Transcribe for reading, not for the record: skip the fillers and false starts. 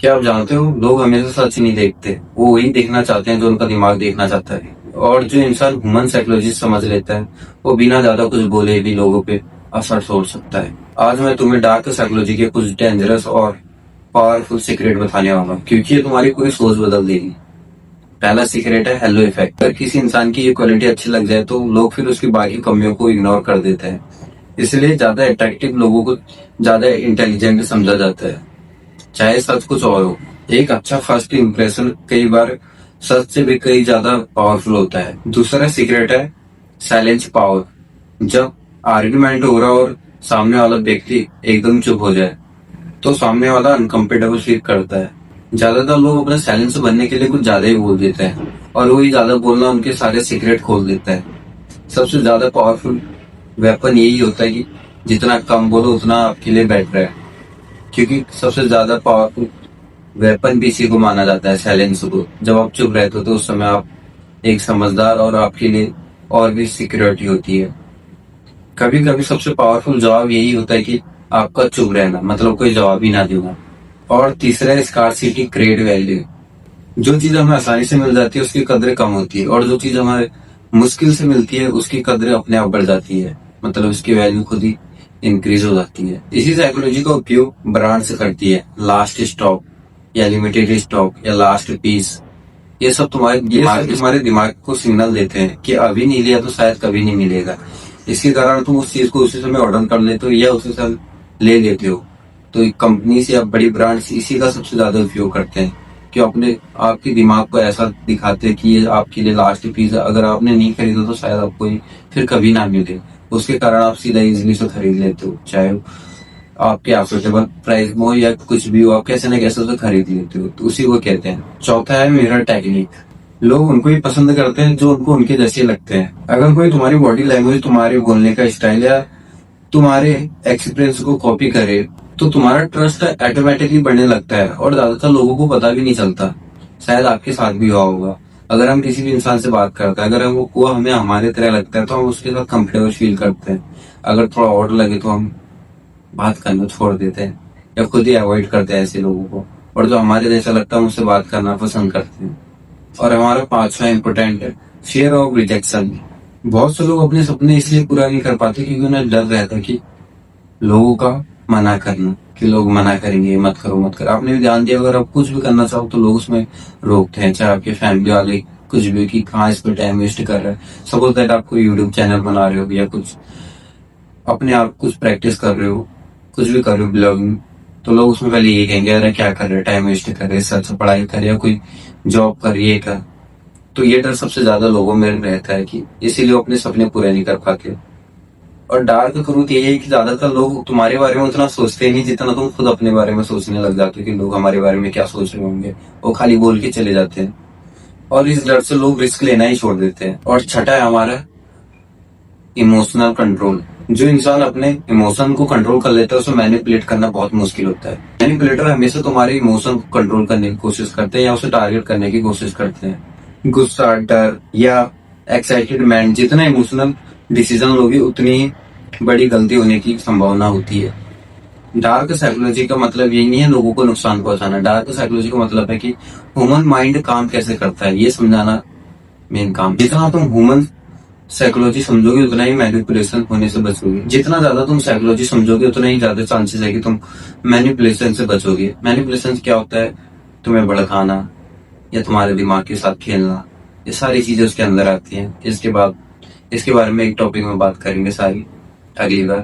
क्या आप जानते हो, लोग हमेशा सच नहीं देखते, वो वही देखना चाहते हैं जो उनका दिमाग देखना चाहता है। और जो इंसान ह्यूमन साइकोलॉजी समझ लेता है, वो बिना ज्यादा कुछ बोले भी लोगों पे असर छोड़ सकता है। आज मैं तुम्हें डार्क साइकोलॉजी के कुछ डेंजरस और पावरफुल सीक्रेट बताने वाला हूँ, क्योंकि ये तुम्हारी पूरी सोच बदल देगी। पहला सीक्रेट है हेलो इफेक्ट। अगर किसी इंसान की ये क्वालिटी अच्छी लग जाए तो लोग फिर उसकी बाकी कमियों को इग्नोर कर देते हैं। इसलिए ज्यादा अट्रैक्टिव लोगों को ज्यादा इंटेलिजेंट समझा जाता है, चाहे सच कुछ और हो। एक अच्छा फर्स्ट इंप्रेशन कई बार सच से भी कई ज्यादा पावरफुल होता है। दूसरा सीक्रेट है साइलेंस पावर। जब आर्ग्यूमेंट हो रहा और सामने वाला व्यक्ति एकदम चुप हो जाए तो सामने वाला अनकंफर्टेबल फील करता है। ज्यादातर लोग अपने साइलेंस बनने के लिए कुछ ज्यादा ही बोल देते हैं और वही ज्यादा बोलना उनके सारे सीक्रेट खोल देता है। सबसे ज्यादा पावरफुल वेपन यही होता है कि जितना कम बोलो उतना आपके लिए बेटर है, क्योंकि सबसे ज्यादा पावरफुल वेपन भी इसी को माना जाता है, साइलेंस को। जब आप चुप रहते हो तो उस समय आप एक समझदार और आपके लिए और भी सिक्योरिटी होती है। कभी कभी सबसे पावरफुल जवाब यही होता है कि आपका चुप रहना, मतलब कोई जवाब ही ना देना। और तीसरा है स्कार्सिटी क्रिएट वैल्यू। जो चीज हमें आसानी से मिल जाती है उसकी कदर कम होती है, और जो चीज हमारे मुश्किल से मिलती है उसकी कदर अपने आप बढ़ जाती है, मतलब उसकी वैल्यू खुद ही इंक्रीज हो जाती है। इसी साइकोलॉजी का उपयोग ब्रांड से करती है, लास्ट स्टॉक या लिमिटेड स्टॉक या लास्ट पीस। ये सब तुम्हारे दिमाग को सिग्नल देते हैं कि अभी नहीं लिया तो शायद कभी नहीं मिलेगा। इसके कारण तुम उस चीज को उसी समय ऑर्डर कर लेते हो या उसी समय ले लेते हो। तो कंपनीज या बड़ी ब्रांड्स इसी का सबसे ज्यादा उपयोग करते हैं कि अपने आपके दिमाग को ऐसा दिखाते हैं कि ये आपके लिए लास्ट पीस है, अगर आपने नहीं खरीदा तो शायद आपको ये फिर कभी ना मिले। उसके कारण आप सीधा इजिली से खरीद लेते हो, चाहे आपके अफोर्डेबल प्राइस में हो या कुछ भी हो, आप कैसे न कैसे उसे खरीद लेते हो। तो उसी को कहते हैं। चौथा है मिरर टेक्निक। लोग उनको ही पसंद करते हैं जो उनको उनके जैसे लगते हैं। अगर कोई तुम्हारी बॉडी लैंग्वेज, तुम्हारे बोलने का स्टाइल या तुम्हारे एक्सपीरियंस को कॉपी करे तो तुम्हारा ट्रस्ट ऑटोमेटिकली बढ़ने लगता है, और ज्यादातर लोगों को पता भी नहीं चलता। शायद आपके साथ भी हुआ होगा। अगर हम किसी भी इंसान से बात करते हैं, अगर वो हमें हमारे तरह लगता है तो हम उसके साथ कंफर्टेबल फील करते हैं। अगर थोड़ा और लगे तो हम बात करना छोड़ देते हैं या खुद ही अवॉइड करते हैं ऐसे लोगों को। और जो हमारे जैसा लगता है हम उससे बात करना पसंद करते हैं। और हमारा पांचवा इम्पोर्टेंट है फियर ऑफ रिजेक्शन। बहुत से लोग अपने सपने इसलिए पूरा नहीं कर पाते क्योंकि उन्हें डर रहता है कि लोगों का मना करना, कि लोग मना करेंगे, मत करो मत करो। आपने भी ध्यान दिया, अगर आप कुछ भी करना चाहो तो लोग उसमें रोकते हैं, चाहे आपके फैमिली वाले कुछ भी, कि कहाँ इस पर टाइम वेस्ट कर रहे हैं। सपोज दैट आप कोई यूट्यूब चैनल बना रहे हो या कुछ अपने आप कुछ प्रैक्टिस कर रहे हो, कुछ भी कर रहे हो ब्लॉगिंग, तो लोग उसमें पहले ये कहेंगे अरे क्या कर रहे, टाइम वेस्ट कर रहे, इससे अच्छा पढ़ाई कर या कोई जॉब कर, ये कर। तो ये डर सबसे ज्यादा लोगों में रहता है कि इसीलिए वो अपने सपने पूरे नहीं कर पाते। और डार्क ट्रूथ ये है कि ज्यादातर लोग तुम्हारे बारे में उतना सोचते नहीं जितना तुम खुद अपने बारे में सोचने लग जाते हो कि लोग हमारे बारे में क्या सोच रहे होंगे। वो खाली बोल के चले जाते हैं और इस डर से लोग रिस्क लेना ही छोड़ देते हैं। और छठा है हमारा इमोशनल कंट्रोल। जो इंसान अपने इमोशन को कंट्रोल कर लेता है उसे मैनिपुलेट करना बहुत मुश्किल होता है। मैनिपुलेटर हमेशा तुम्हारे इमोशन को कंट्रोल करने की कोशिश करते हैं या उसे टारगेट करने की कोशिश करते हैं। गुस्सा, डर या एक्साइटेडमेंट, जितना इमोशनल डिसीजन लोगे उतनी ही बड़ी गलती होने की संभावना होती है। डार्क साइकोलॉजी का मतलब ये नहीं है लोगों को नुकसान पहुंचाना। डार्क साइकोलॉजी का मतलब है कि ह्यूमन माइंड काम कैसे करता है ये समझाना मेन काम। जितना तुम ह्यूमन साइकोलॉजी समझोगे उतना ही मैनिपुलेशन होने से बचोगे। जितना ज्यादा तुम साइकोलॉजी समझोगे उतना ही ज्यादा चांसेस है कि तुम मैनिपुलेशन से बचोगे। मैनिपुलेशन क्या होता है? तुम्हें भड़काना या तुम्हारे दिमाग के साथ खेलना, ये सारी चीजें उसके अंदर आती हैं। इसके बारे में एक टॉपिक में बात करेंगे सारी अगली बार।